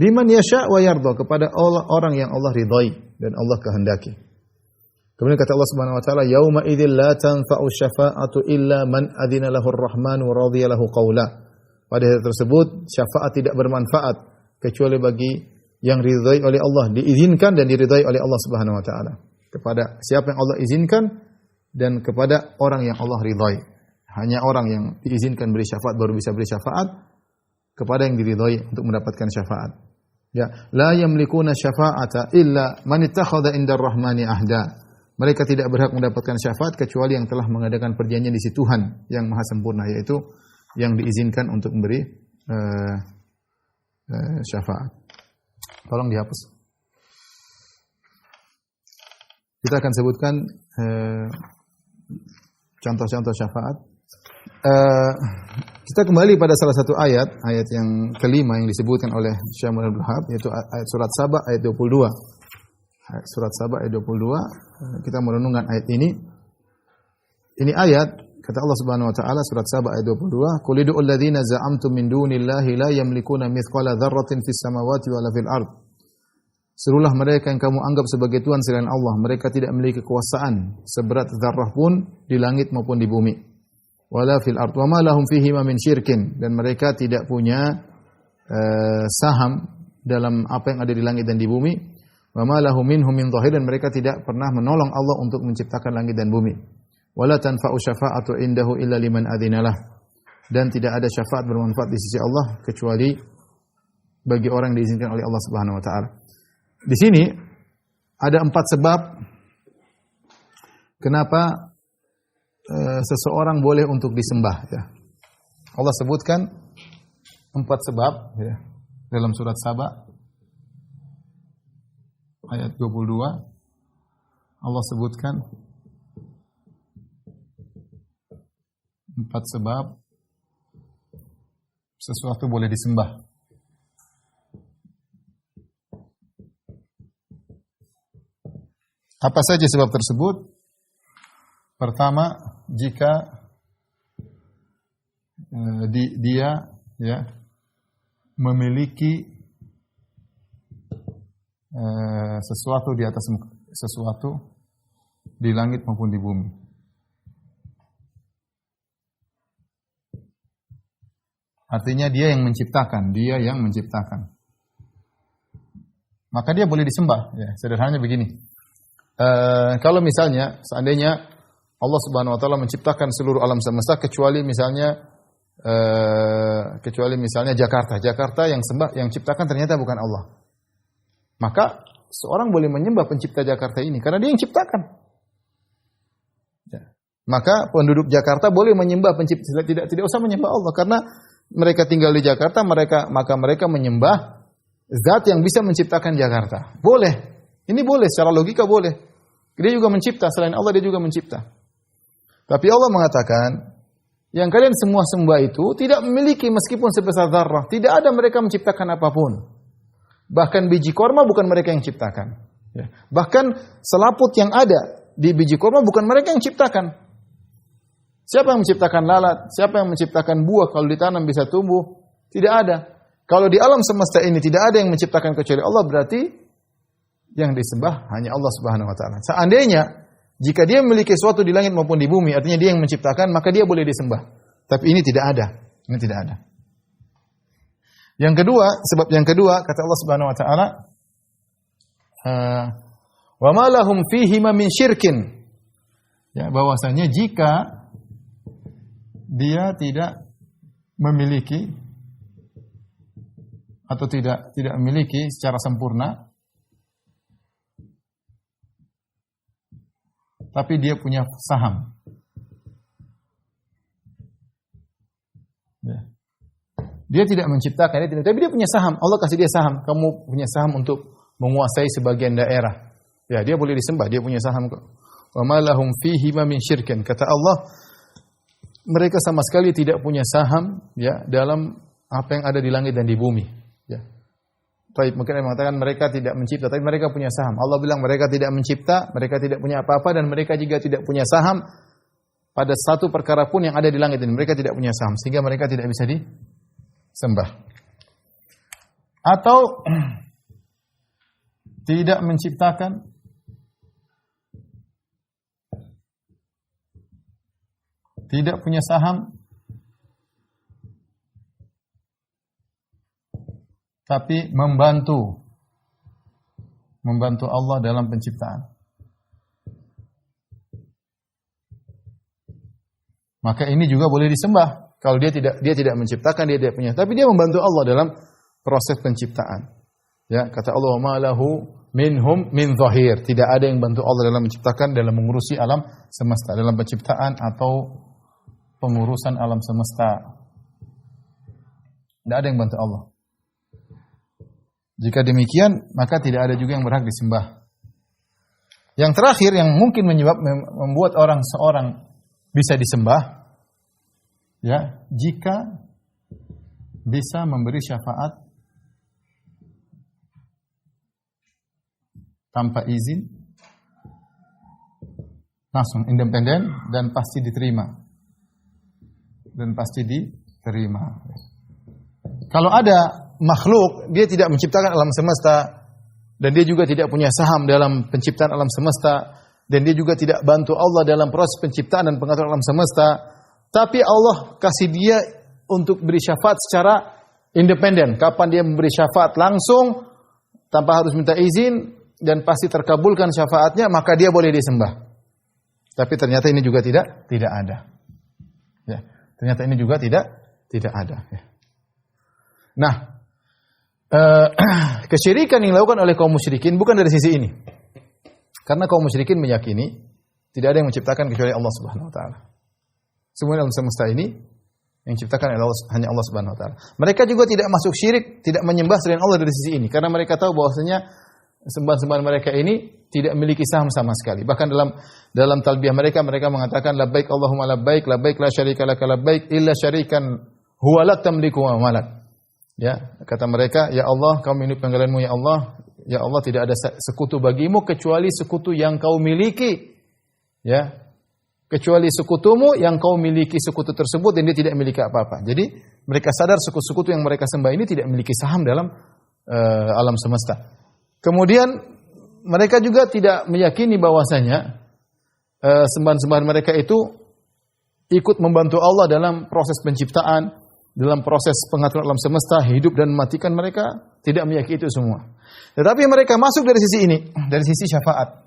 liman yasha' wa yarda, kepada orang yang Allah ridai dan Allah kehendaki. Kemudian kata Allah Subhanahu wa taala, yauma idzil la tanfa'u syafa'atu illa man adzina lahu ar-rahman wa radiya lahu qawla. Pada hari tersebut syafaat tidak bermanfaat kecuali bagi yang diridai oleh Allah, diizinkan dan diridai oleh Allah Subhanahu wa taala. Kepada siapa yang Allah izinkan dan kepada orang yang Allah ridai. Hanya orang yang diizinkan beri syafaat baru bisa beri syafaat kepada yang diridhai untuk mendapatkan syafaat. Ya, la yamlikuna syafa'ata illa man ittakhadha indar rahmani ahda. Mereka tidak berhak mendapatkan syafaat kecuali yang telah mengadakan perjanjian di sisi Tuhan yang Maha sempurna, yaitu yang diizinkan untuk memberi syafaat. Tolong dihapus. Kita akan sebutkan contoh-contoh syafaat. Kita kembali pada salah satu ayat yang kelima yang disebutkan oleh Syekh Muhammad Abdul Wahhab, yaitu ayat surat Saba ayat 22. Surat Saba ayat 22, kita merenungkan ayat ini. Ini ayat kata Allah Subhanahu wa taala surat Saba ayat 22, "Qul idul ladzina za'amtum min dunillahi la yamlikuna mithqala dzarratin fis samawati wala fil ard." Serulah mereka yang kamu anggap sebagai Tuhan selain Allah, mereka tidak memiliki kekuasaan seberat zarrah pun di langit maupun di bumi. Wala fil ard wa ma lahum fihi min syirkin, dan mereka tidak punya saham dalam apa yang ada di langit dan di bumi. Wa ma lahum minhum min dhahir, dan mereka tidak pernah menolong Allah untuk menciptakan langit dan bumi. Wala tanfa'u syafa'atu indahu illa liman adzinalah, dan tidak ada syafaat bermanfaat di sisi Allah kecuali bagi orang yang diizinkan oleh Allah Subhanahu wa taala. Di sini ada 4 sebab kenapa seseorang boleh untuk disembah, ya. Allah sebutkan 4 sebab, ya, dalam surat Saba ayat 22. Allah sebutkan 4 sebab sesuatu boleh disembah. Apa saja sebab tersebut? Pertama, jika dia, ya, memiliki sesuatu di atas sesuatu di langit maupun di bumi. Artinya dia yang menciptakan. Maka dia boleh disembah, ya. Sederhananya begini. Kalau misalnya seandainya Allah Subhanahu wa taala menciptakan seluruh alam semesta kecuali misalnya Jakarta yang ciptakan ternyata bukan Allah. Maka seorang boleh menyembah pencipta Jakarta ini karena dia yang ciptakan. Ya. Maka penduduk Jakarta boleh menyembah pencipta, tidak usah menyembah Allah karena mereka tinggal di Jakarta, maka mereka menyembah zat yang bisa menciptakan Jakarta. Boleh. Ini boleh, secara logika boleh. Dia juga mencipta, selain Allah dia juga mencipta. Tapi Allah mengatakan, yang kalian semua sembah itu tidak memiliki meskipun sebesar zarrah. Tidak ada mereka menciptakan apapun. Bahkan biji korma bukan mereka yang ciptakan. Ya. Bahkan selaput yang ada di biji korma bukan mereka yang ciptakan. Siapa yang menciptakan lalat? Siapa yang menciptakan buah kalau ditanam bisa tumbuh? Tidak ada. Kalau di alam semesta ini tidak ada yang menciptakan kecuali Allah, berarti yang disembah hanya Allah Subhanahu wa taala. Seandainya jika dia memiliki sesuatu di langit maupun di bumi, artinya dia yang menciptakan, maka dia boleh disembah. Tapi ini tidak ada. Ini tidak ada. Yang kedua, sebab yang kedua kata Allah Subhanahu wa taala, wa ma lahum fihi min syirkin. Ya, bahwasanya jika dia tidak memiliki atau tidak memiliki secara sempurna, tapi dia punya saham. Ya. Dia tidak menciptakan, tapi dia punya saham. Allah kasih dia saham. Kamu punya saham untuk menguasai sebagian daerah. Ya, dia boleh disembah. Dia punya saham kok. Wa ma lahum fihi min syirkin. Kata Allah, mereka sama sekali tidak punya saham, ya, dalam apa yang ada di langit dan di bumi. Ya. Baik, mungkin yang mengatakan mereka tidak mencipta, tapi mereka punya saham. Allah bilang mereka tidak mencipta, mereka tidak punya apa-apa, dan mereka juga tidak punya saham pada satu perkara pun yang ada di langit ini. Mereka tidak punya saham, sehingga mereka tidak bisa disembah. Atau tidak menciptakan, tidak punya saham, tapi membantu Allah dalam penciptaan. Maka ini juga boleh disembah. Kalau dia tidak menciptakan, dia tidak punya, tapi dia membantu Allah dalam proses penciptaan. Ya, kata Allah, "Ma lahu minhum min dhahir." Tidak ada yang bantu Allah dalam menciptakan, dalam mengurusi alam semesta, dalam penciptaan atau pengurusan alam semesta. Tidak ada yang bantu Allah. Jika demikian, maka tidak ada juga yang berhak disembah. Yang terakhir yang mungkin membuat seorang bisa disembah, ya, jika bisa memberi syafaat tanpa izin, langsung independen dan pasti diterima. Kalau ada makhluk, dia tidak menciptakan alam semesta, dan dia juga tidak punya saham dalam penciptaan alam semesta, dan dia juga tidak bantu Allah dalam proses penciptaan dan pengaturan alam semesta, tapi Allah kasih dia untuk beri syafaat secara independen. Kapan dia memberi syafaat langsung tanpa harus minta izin dan pasti terkabulkan syafaatnya, maka dia boleh disembah. Tapi ternyata ini juga tidak ada. Ya, ternyata ini juga tidak ada. Ya. Nah, kesyirikan yang dilakukan oleh kaum musyrikin bukan dari sisi ini. Karena kaum musyrikin meyakini tidak ada yang menciptakan kecuali Allah Subhanahu wa taala. Semua alam semesta ini yang diciptakan hanya Allah Subhanahu wa taala. Mereka juga tidak masuk syirik, tidak menyembah selain Allah dari sisi ini karena mereka tahu bahwasanya sembahan-sembahan mereka ini tidak memiliki saham sama sekali. Bahkan dalam talbiyah mereka mengatakan labbaik Allahumma labbaik, labbaik la syarika laka labbaik illa syarikan huwa la tamliku wa malak. Ya, kata mereka, ya Allah, kami ini panggilanmu ya Allah tidak ada sekutu bagimu kecuali sekutu yang kau miliki. Ya. Kecuali sekutumu yang kau miliki sekutu tersebut dan dia tidak memiliki apa-apa. Jadi mereka sadar sekutu-sekutu yang mereka sembah ini tidak memiliki saham dalam alam semesta. Kemudian mereka juga tidak meyakini bahwasanya sembahan-sembahan mereka itu ikut membantu Allah dalam proses penciptaan, dalam proses pengaturan alam semesta, hidup dan mematikan. Mereka tidak meyakini itu semua. Tetapi mereka masuk dari sisi ini, dari sisi syafaat.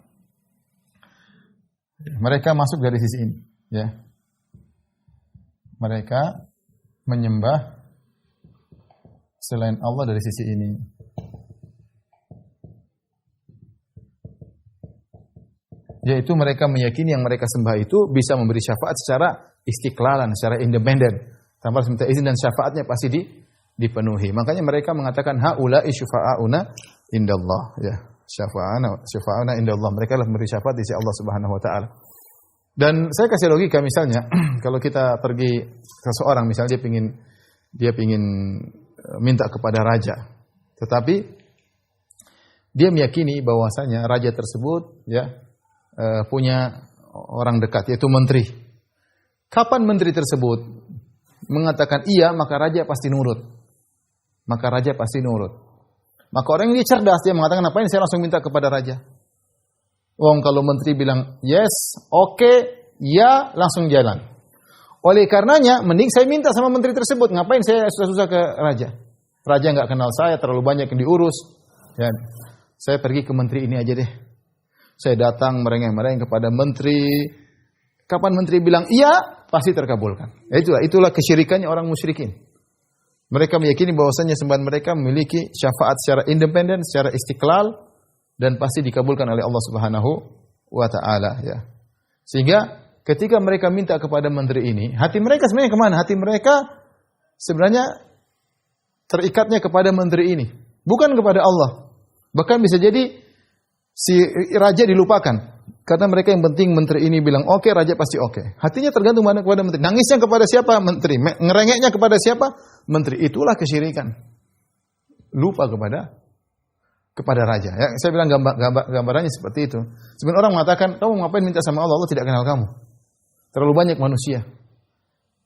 Mereka masuk dari sisi ini, ya. Mereka menyembah selain Allah dari sisi ini. Yaitu mereka meyakini yang mereka sembah itu bisa memberi syafaat secara istiklalan, secara independen. Tanpa harus minta izin dan syafaatnya pasti dipenuhi. Makanya mereka mengatakan haula'i syufa'auna indallah, ya. Syafa'ana indallah. Mereka lah memberi syafaat di sisi Allah Subhanahu wa taala. Dan saya kasih logika misalnya, kalau kita pergi ke seorang misalnya dia pingin minta kepada raja. Tetapi dia meyakini bahwasanya raja tersebut ya punya orang dekat yaitu menteri. Kapan menteri tersebut mengatakan iya, maka raja pasti nurut. Maka orang ini cerdas, dia mengatakan, ngapain saya langsung minta kepada raja? Wong kalau menteri bilang yes, oke, ya, langsung jalan. Oleh karenanya, mending saya minta sama menteri tersebut. Ngapain saya susah-susah ke raja? Raja nggak kenal saya, terlalu banyak yang diurus. Ya, saya pergi ke menteri ini aja deh. Saya datang merengek-merengek kepada menteri. Kapan menteri bilang iya, pasti terkabulkan. Itulah kesyirikannya orang musyrikin. Mereka meyakini bahwasanya sembahan mereka memiliki syafaat secara independen, secara istiqlal, dan pasti dikabulkan oleh Allah Subhanahu wa taala, ya. Sehingga ketika mereka minta kepada menteri ini, hati mereka sebenarnya kemana? Hati mereka sebenarnya terikatnya kepada menteri ini, bukan kepada Allah. Bahkan bisa jadi si raja dilupakan. Karena mereka yang penting menteri ini bilang oke, raja pasti oke. Hatinya tergantung mana kepada menteri. Nangisnya kepada siapa? Menteri. Ngerengeknya kepada siapa? Menteri. Itulah kesyirikan. Lupa kepada raja. Ya, saya bilang gambarannya seperti itu. Sebenarnya orang mengatakan, kamu ngapain minta sama Allah? Allah tidak kenal kamu. Terlalu banyak manusia.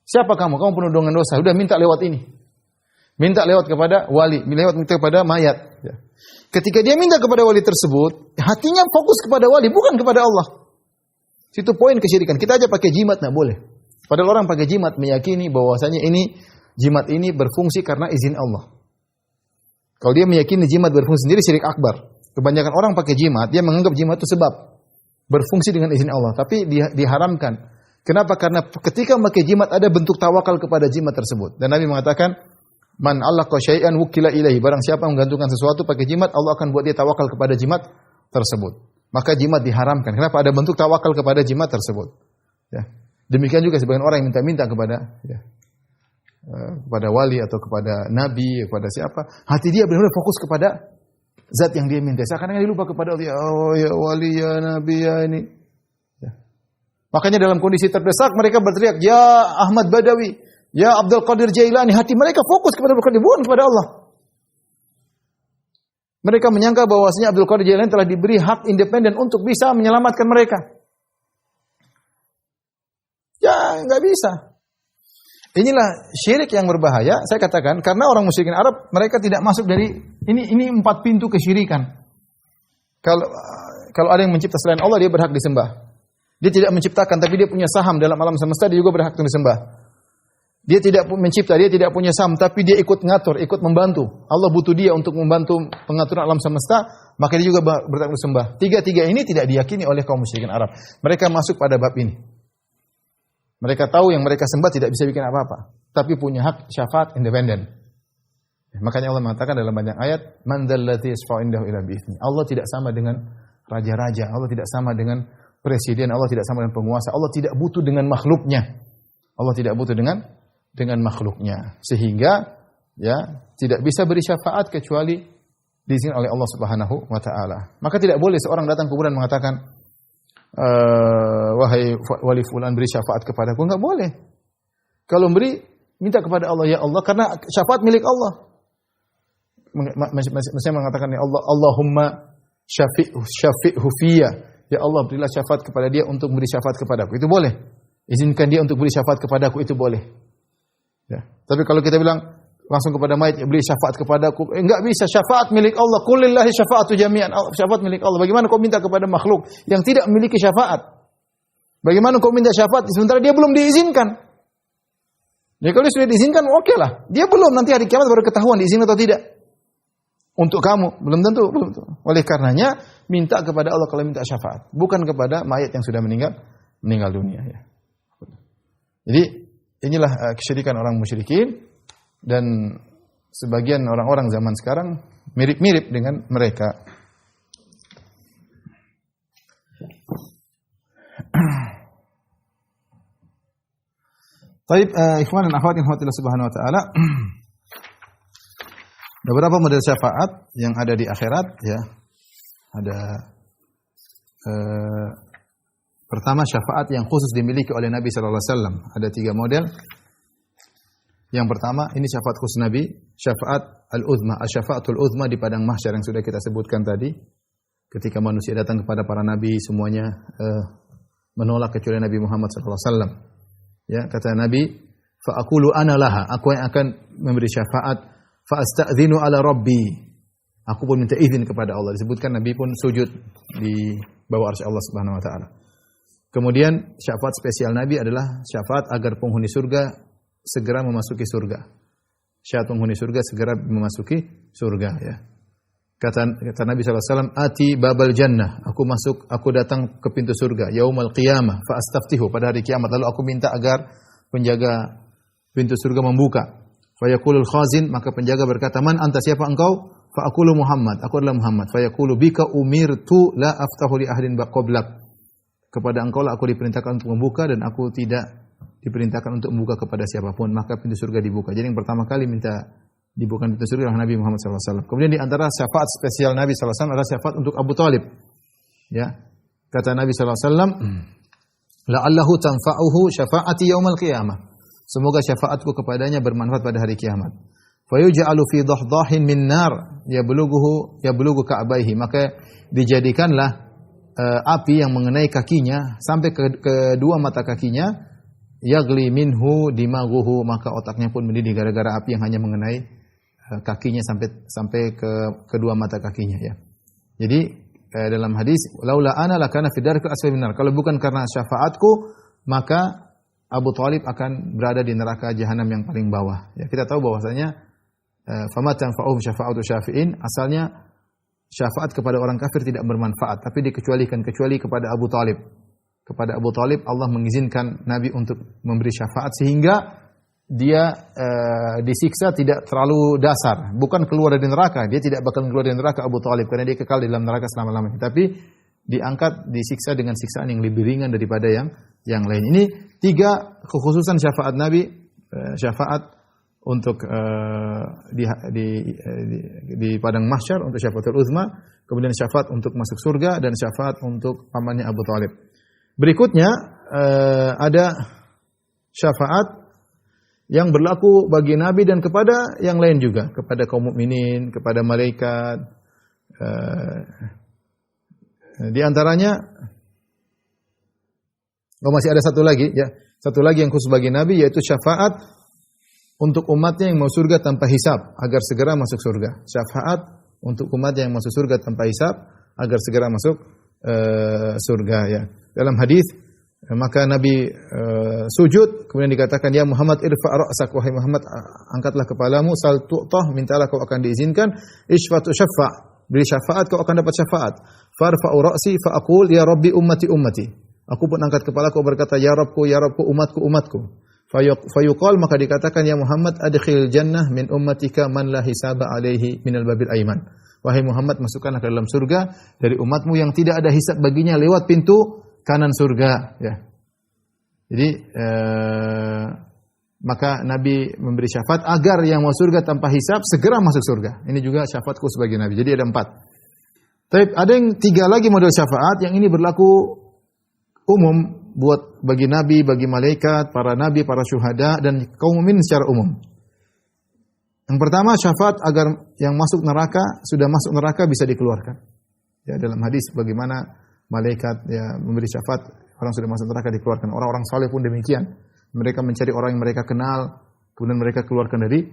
Siapa kamu? Kamu penuh dengan dosa. Udah minta lewat ini. Minta lewat kepada wali. Minta kepada mayat. Ya. Ketika dia minta kepada wali tersebut, hatinya fokus kepada wali, bukan kepada Allah. Situ poin kesyirikan. Kita aja pakai jimat, nggak boleh. Padahal orang pakai jimat meyakini bahwasanya jimat ini berfungsi karena izin Allah. Kalau dia meyakini jimat berfungsi sendiri, syirik akbar. Kebanyakan orang pakai jimat, dia menganggap jimat itu sebab berfungsi dengan izin Allah, tapi diharamkan. Kenapa? Karena ketika memakai jimat ada bentuk tawakal kepada jimat tersebut. Dan Nabi mengatakan, man allaqa syai'an wukila ilaihi. Barang siapa menggantungkan sesuatu pakai jimat, Allah akan buat dia tawakal kepada jimat tersebut. Maka jimat diharamkan. Kenapa? Ada bentuk tawakal kepada jimat tersebut. Ya. Demikian juga sebagian orang yang minta-minta kepada wali atau kepada nabi, kepada siapa, hati dia benar-benar fokus kepada zat yang dia minta. Seakan-akan dia lupa kepada Allah. Oh ya wali, ya nabi, ya ini. Ya. Makanya dalam kondisi terdesak mereka berteriak, ya Ahmad Badawi, ya Abdul Qadir Jailani. Hati mereka fokus kepada Abdul Qadir, bukan kepada Allah. Mereka menyangka bahwasanya Abdul Qadir Jailani telah diberi hak independen untuk bisa menyelamatkan mereka. Ya, nggak bisa. Inilah syirik yang berbahaya. Saya katakan karena orang musyrikin Arab mereka tidak masuk dari ini 4 pintu kesyirikan. Kalau ada yang mencipta selain Allah, dia berhak disembah. Dia tidak menciptakan, tapi dia punya saham dalam alam semesta, dia juga berhak disembah. Dia tidak mencipta, dia tidak punya saham, tapi dia ikut ngatur, ikut membantu. Allah butuh dia untuk membantu pengaturan alam semesta, maka dia juga bertakwa sembah. Tiga-tiga ini tidak diyakini oleh kaum musyrikin Arab. Mereka masuk pada bab ini. Mereka tahu yang mereka sembah tidak bisa bikin apa-apa, tapi punya hak syafaat independen. Makanya Allah mengatakan dalam banyak ayat, "Man dzalladzi yashfa'u indahu illa bi'idznih." Allah tidak sama dengan raja-raja, Allah tidak sama dengan presiden, Allah tidak sama dengan penguasa, Allah tidak butuh dengan makhluknya. Allah tidak butuh dengan makhluknya, sehingga ya tidak bisa beri syafaat kecuali diizinkan oleh Allah Subhanahu wa taala. Maka tidak boleh seorang datang kuburan mengatakan wahai wali fulan beri syafaat kepadaku, enggak boleh. Kalau beri minta kepada Allah, ya Allah, karena syafaat milik Allah. Misalnya mengatakan ya Allah, Allahumma syafi'hu fiyya, ya Allah berilah syafaat kepada dia untuk beri syafaat kepadaku, itu boleh. Izinkan dia untuk beri syafaat kepadaku, itu boleh. Ya. Tapi kalau kita bilang langsung kepada mayat, beri syafaat kepadaku, enggak bisa, syafaat milik Allah. Qul lillahi syafa'atu jami'an, syafaat milik Allah. Bagaimana kau minta kepada makhluk yang tidak memiliki syafaat? Bagaimana kau minta syafaat sementara dia belum diizinkan? Ya kalau dia sudah diizinkan, oke lah. Dia belum, nanti hari kiamat baru ketahuan diizinkan atau tidak. Untuk kamu, belum tentu. Oleh karenanya, minta kepada Allah kalau minta syafaat, bukan kepada mayat yang sudah meninggal dunia. Ya. Jadi inilah kesyirikan orang musyrikin, dan sebagian orang-orang zaman sekarang mirip-mirip dengan mereka. Baik, ikhwan dan akhwat yang Allah Subhanahu wa taala. Beberapa model syafaat yang ada di akhirat, ya. Ada pertama, syafaat yang khusus dimiliki oleh Nabi sallallahu alaihi wasallam. Ada 3 model. Yang pertama, ini syafaat khusus Nabi, syafaat al-uzma, asy-syafaatul uzma di padang mahsyar yang sudah kita sebutkan tadi. Ketika manusia datang kepada para nabi, semuanya menolak kecuali Nabi Muhammad sallallahu alaihi wasallam. Ya, kata Nabi, fa aqulu ana laha, aku yang akan memberi syafaat, fa asta'dzinu ala rabbi. Aku pun minta izin kepada Allah. Disebutkan Nabi pun sujud di bawah arsy Allah Subhanahu wa taala. Kemudian syafaat spesial Nabi adalah syafaat agar penghuni surga segera memasuki surga. Syafaat penghuni surga segera memasuki surga, ya. Kata Nabi SAW, ati babal jannah, aku datang ke pintu surga, yaumal qiyamah, fa astaftihu, pada hari kiamat, lalu aku minta agar penjaga pintu surga membuka. Fa yaqulul khazin, maka penjaga berkata, man anta, siapa engkau? Fa aqulu Muhammad, aku adalah Muhammad. Fa yaqulu bika umirtu la aftahu li ahlin qablak. Kepada engkau lah aku diperintahkan untuk membuka, dan aku tidak diperintahkan untuk membuka kepada siapapun. Maka pintu surga dibuka. Jadi yang pertama kali minta dibuka pintu surga adalah Nabi Muhammad SAW. Kemudian di antara syafaat spesial Nabi SAW adalah syafaat untuk Abu Talib. Ya, kata Nabi SAW, la'allahu tanfa'uhu syafaati yaumal qiyamah. Semoga syafaatku kepadanya bermanfaat pada hari kiamat. Fa yuj'alu fi dahdahin min nar yablughu ka'baihi. Maka dijadikanlah api yang mengenai kakinya sampai ke kedua mata kakinya, yagli minhu dimaghuhu, maka otaknya pun mendidih gara-gara api yang hanya mengenai kakinya sampai ke kedua mata kakinya, ya. Jadi dalam hadis, laula ana lakana fi darkil asfali minar, kalau bukan karena syafaatku maka Abu Talib akan berada di neraka jahanam yang paling bawah. Ya, kita tahu bahwasanya fama tanfa'uhum syafa'atu syafi'in, asalnya syafaat kepada orang kafir tidak bermanfaat, tapi dikecualikan kecuali kepada Abu Talib. Kepada Abu Talib Allah mengizinkan Nabi untuk memberi syafaat sehingga dia disiksa tidak terlalu dasar, bukan keluar dari neraka. Dia tidak bakal keluar dari neraka Abu Talib karena dia kekal di dalam neraka selama-lamanya. Tapi diangkat, disiksa dengan siksaan yang lebih ringan daripada yang lain. Ini 3 kekhususan syafaat Nabi, syafaat untuk di padang mahsyar untuk syafaatul uzma, kemudian syafaat untuk masuk surga, dan syafaat untuk pamannya Abu Talib. Berikutnya ada syafaat yang berlaku bagi Nabi dan kepada yang lain juga, kepada kaum mukminin, kepada malaikat. Di antaranya, masih ada satu lagi, ya, satu lagi yang khusus bagi Nabi, yaitu syafaat untuk umatnya yang mau surga tanpa hisab agar segera masuk surga. Syafaat untuk umatnya yang masuk surga tanpa hisab agar segera masuk surga, ya. Dalam hadis Maka Nabi sujud, kemudian dikatakan, ya Muhammad irfa' ra'sak, wahai Muhammad angkatlah kepalamu, sal tu'tah, mintalah kau akan diizinkan, isfatu syaffa', beri syafaat kau akan dapat syafaat. Farfa'u ra'si fa aqul ya rabbi ummati ummati. Aku pun angkat kepalaku berkata, ya Rabbku umatku umatku. Fayuqal, maka dikatakan, ya Muhammad adkhil jannah min ummatika man la hisaba alaihi minal babil aiman. Wahai Muhammad, masukkanlah ke dalam surga dari umatmu yang tidak ada hisab baginya lewat pintu kanan surga, ya. Jadi maka Nabi memberi syafaat agar yang mau surga tanpa hisab segera masuk surga. Ini juga syafaatku sebagai Nabi. Jadi ada 4. Tapi ada yang 3 lagi model syafaat yang ini berlaku umum buat bagi Nabi, bagi malaikat, para nabi, para syuhada dan kaum mukmin secara umum. Yang pertama, syafaat agar yang masuk neraka, sudah masuk neraka bisa dikeluarkan. Ya, dalam hadis bagaimana malaikat ya memberi syafaat orang sudah masuk neraka dikeluarkan. Orang-orang saleh pun demikian. Mereka mencari orang yang mereka kenal, kemudian mereka keluarkan dari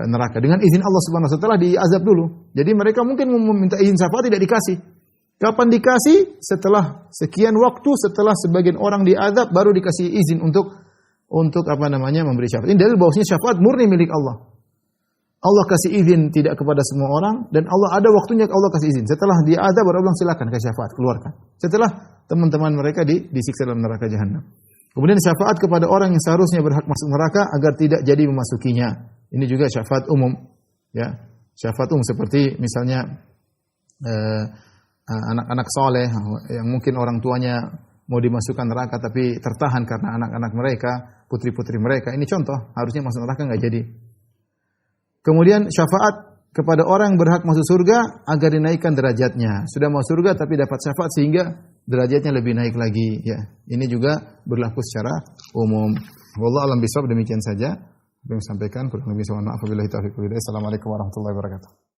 neraka dengan izin Allah Subhanahu wa taala, setelah diazab dulu. Jadi mereka mungkin meminta izin syafaat tidak dikasih. Kapan dikasih? Setelah sekian waktu, setelah sebagian orang diazab baru dikasih izin untuk memberi syafaat. Ini dalil bahwasanya syafaat murni milik Allah. Allah kasih izin tidak kepada semua orang dan Allah ada waktunya Allah kasih izin. Setelah diazab baru Allah silakan kasih syafaat, keluarkan. Setelah teman-teman mereka disiksa dalam neraka jahanam. Kemudian syafaat kepada orang yang seharusnya berhak masuk neraka agar tidak jadi memasukinya. Ini juga syafaat umum, ya. Syafaat umum seperti misalnya anak-anak soleh yang mungkin orang tuanya mau dimasukkan neraka tapi tertahan karena anak-anak mereka, putri-putri mereka. Ini contoh, harusnya masuk neraka enggak jadi. Kemudian syafaat kepada orang yang berhak masuk surga agar dinaikkan derajatnya. Sudah masuk surga tapi dapat syafaat sehingga derajatnya lebih naik lagi, ya. Ini juga berlaku secara umum. Wallahu a'lam bishawab, demikian saja yang sampaikan, kurang lebih mohon maaf. Wabillahi taufiq wal hidayah. Assalamualaikum warahmatullahi wabarakatuh.